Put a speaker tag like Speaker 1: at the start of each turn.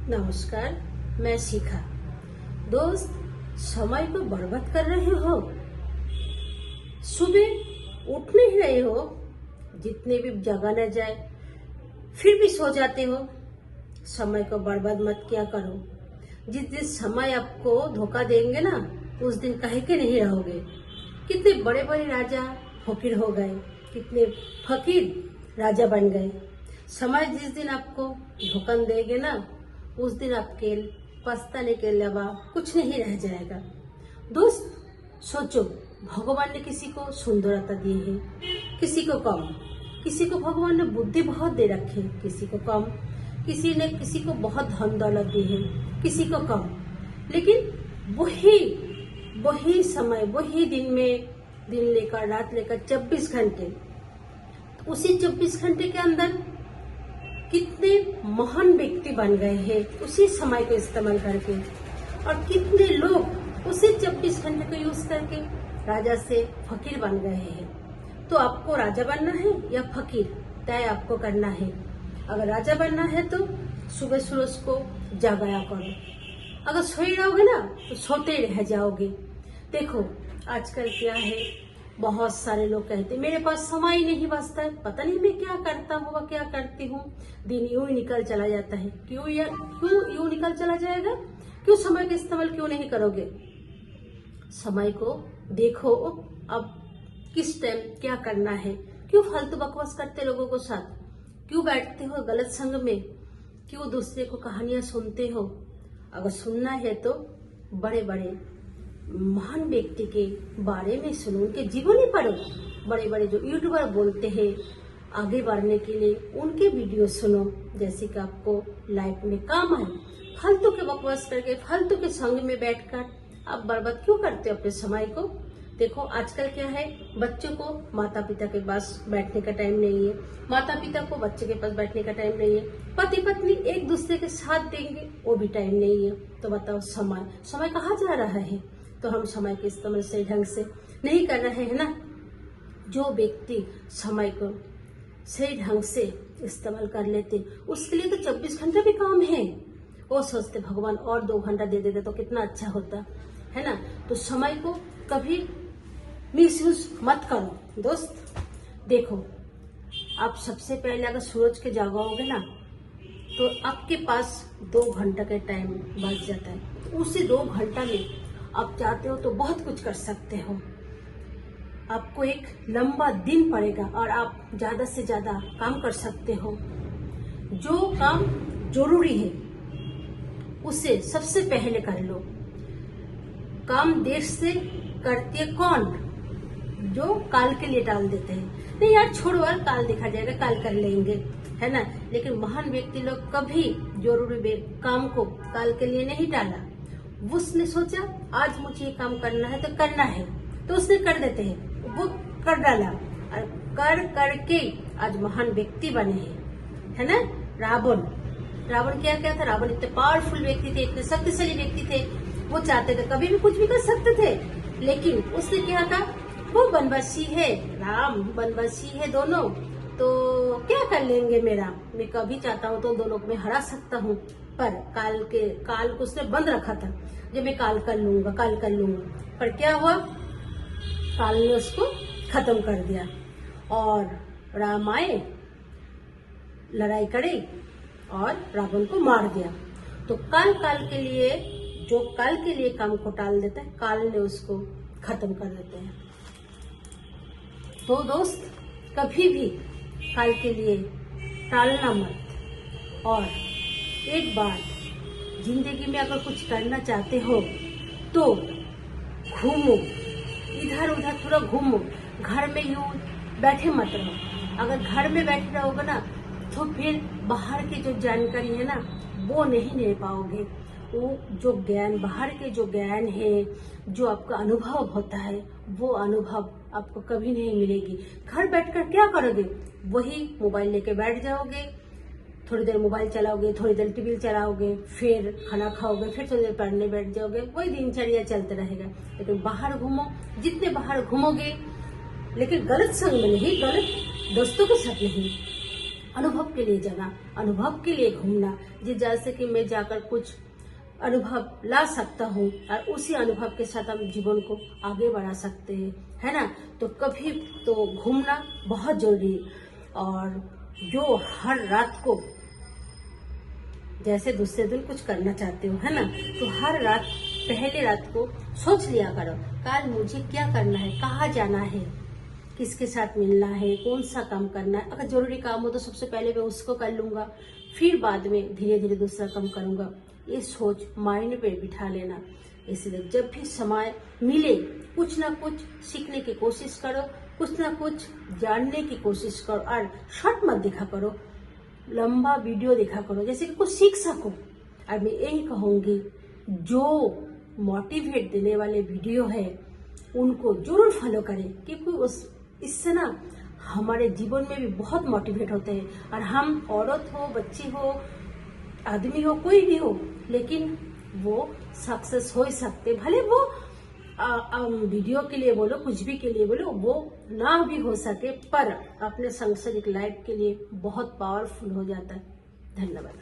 Speaker 1: नमस्कार, मैं शिखा। दोस्त, समय को बर्बाद कर रहे हो। सुबह उठ नहीं रहे हो, जितने भी जगाना जाए फिर भी सो जाते हो। समय को बर्बाद मत किया करो। जिस दिन समय आपको धोखा देंगे ना, उस दिन कहीं के नहीं रहोगे। कितने बड़े बड़े राजा फकीर हो गए, कितने फकीर राजा बन गए। समय जिस दिन आपको धोखा देंगे ना, उस दिन आपके पछताने के अलावा कुछ नहीं रह जाएगा। दोस्त, सोचो, भगवान ने किसी को सुंदरता दी है, किसी को कम। किसी को भगवान ने बुद्धि बहुत दे रखी है, किसी को कम। किसी को बहुत धन दौलत दी है, किसी को कम। लेकिन वही समय, वही दिन में, दिन लेकर रात लेकर 24 घंटे, उसी 24 घंटे के अंदर कितने महान व्यक्ति बन गए हैं उसी समय को इस्तेमाल करके। और कितने लोग उसी 24 घंटे को यूज करके राजा से फकीर बन गए हैं। तो आपको राजा बनना है या फकीर, तय आपको करना है। अगर राजा बनना है तो सुबह सूरज को जगाया करो। अगर सोए रहोगे ना तो सोते रह जाओगे। देखो, आजकल क्या है, बहुत सारे लोग कहते मेरे पास समय ही नहीं बचता है, पता नहीं मैं क्या करता हूँ, क्या करती हूँ। दिन यूं ही निकल चला जाता है। क्यों यूं निकल चला जाएगा? क्यों समय का इस्तेमाल क्यों नहीं करोगे? समय को देखो, अब किस टाइम क्या करना है। क्यों फालतू बकवास करते लोगों के साथ? क्यों बैठते हो गलत संग में? क्यों दूसरे को कहानियां सुनते हो? अगर सुनना है तो बड़े बड़े महान व्यक्ति के बारे में सुनो, उनके जीवनी पढ़ो। बड़े बड़े जो यूट्यूबर बोलते हैं आगे बढ़ने के लिए, उनके वीडियो सुनो, जैसे कि आपको लाइफ में काम आए। फालतू के बकवास करके, फालतू के संग में बैठकर आप बर्बाद क्यों करते हो अपने समय को? देखो, आजकल क्या है, बच्चों को माता पिता के पास बैठने का टाइम नहीं है, माता पिता को बच्चे के पास बैठने का टाइम नहीं है, पति पत्नी एक दूसरे के साथ देंगे वो भी टाइम नहीं है। तो बताओ, समय कहाँ जा रहा है? तो हम समय के इस्तेमाल सही ढंग से नहीं कर रहे हैं ना। जो व्यक्ति समय को सही ढंग से इस्तेमाल कर लेते, उसके लिए तो 24 घंटे भी काम है। वो सोचते भगवान और 2 घंटा दे देते तो कितना अच्छा होता है ना। तो समय को कभी मिसयूज मत करो। दोस्त, देखो, आप सबसे पहले अगर सूरज के जगाओगे ना, तो आपके पास 2 घंटा का टाइम बच जाता है। उसी 2 घंटा में आप चाहते हो तो बहुत कुछ कर सकते हो। आपको एक लंबा दिन पड़ेगा और आप ज्यादा से ज्यादा काम कर सकते हो। जो काम जरूरी है उसे सबसे पहले कर लो। काम देर से करते है कौन? जो काल के लिए टाल देते हैं। नहीं यार, छोड़ो यार, काल देखा जाएगा, काल कर लेंगे, है ना। लेकिन महान व्यक्ति लोग कभी जरूरी काम को काल के लिए नहीं टाला। उसने सोचा आज मुझे ये काम करना है तो करना है, तो उसने कर देते हैं, वो कर डाला और कर करके आज महान व्यक्ति बने हैं, है ना। रावण क्या था? रावण इतने पावरफुल व्यक्ति थे, इतने शक्तिशाली व्यक्ति थे। वो चाहते थे कभी भी कुछ भी कर सकते थे, लेकिन उसने क्या था, वो बनवासी है, राम बनवासी है दोनों, तो क्या कर लेंगे मेरा। मैं कभी चाहता हूँ तो दोनों को मैं हरा सकता हूँ। पर काल को उसने बंद रखा था, जब मैं काल कर लूंगा। पर क्या हुआ, काल ने उसको खत्म कर दिया और राम आए, लड़ाई करे और रावण को मार दिया। तो काल के लिए, जो काल के लिए काम को टाल देता है, काल ने उसको खत्म कर देते हैं। तो दोस्त, कभी भी काल के लिए टालना मत। और एक बात, जिंदगी में अगर कुछ करना चाहते हो तो घूमो, इधर उधर थोड़ा घूमो। घर में यूं बैठे मत रहो। अगर घर में बैठे रहोगे ना, तो फिर बाहर की जो जानकारी है ना, वो नहीं ले पाओगे। वो जो ज्ञान, बाहर के जो ज्ञान है, जो आपका अनुभव होता है, वो अनुभव आपको कभी नहीं मिलेगी। घर बैठकर क्या करोगे? वही मोबाइल लेके बैठ जाओगे, थोड़ी देर मोबाइल चलाओगे, थोड़ी देर टीवी चलाओगे, फिर खाना खाओगे, फिर थोड़ी देर पढ़ने बैठ जाओगे। वही दिनचर्या चलते रहेगा। लेकिन बाहर घूमो, जितने बाहर घूमोगे, लेकिन गलत संग में नहीं, गलत दोस्तों के साथ नहीं, अनुभव के लिए जाना, अनुभव के लिए घूमना, जैसे कि मैं जाकर कुछ अनुभव ला सकता हूँ और उसी अनुभव के साथ हम जीवन को आगे बढ़ा सकते हैं, है ना। तो कभी तो घूमना बहुत जरूरी है। और जो हर रात को, जैसे दूसरे दिन कुछ करना चाहते हो, है ना, तो हर रात पहले रात को सोच लिया करो, कल मुझे क्या करना है, कहाँ जाना है, किसके साथ मिलना है, कौन सा काम करना है। अगर जरूरी काम हो तो सबसे पहले मैं उसको कर लूंगा, फिर बाद में धीरे धीरे दूसरा काम करूंगा। ये सोच माइंड पे बिठा लेना। इसलिए जब भी समय मिले कुछ ना कुछ सीखने की कोशिश करो, कुछ ना कुछ जानने की कोशिश करो। और शॉर्ट मत देखा करो, लंबा वीडियो देखा करो, जैसे कि कुछ सीख सको। और मैं यही कहूंगी, जो मोटिवेट देने वाले वीडियो है उनको जरूर फॉलो करें, क्योंकि इससे ना हमारे जीवन में भी बहुत मोटिवेट होते हैं। और हम औरत हो, बच्ची हो, आदमी हो, कोई भी हो, लेकिन वो सक्सेस हो ही सकते, भले वो वीडियो के लिए बोलो, कुछ भी के लिए बोलो, वो ना भी हो सके, पर अपने सांसारिक लाइफ के लिए बहुत पावरफुल हो जाता है। धन्यवाद।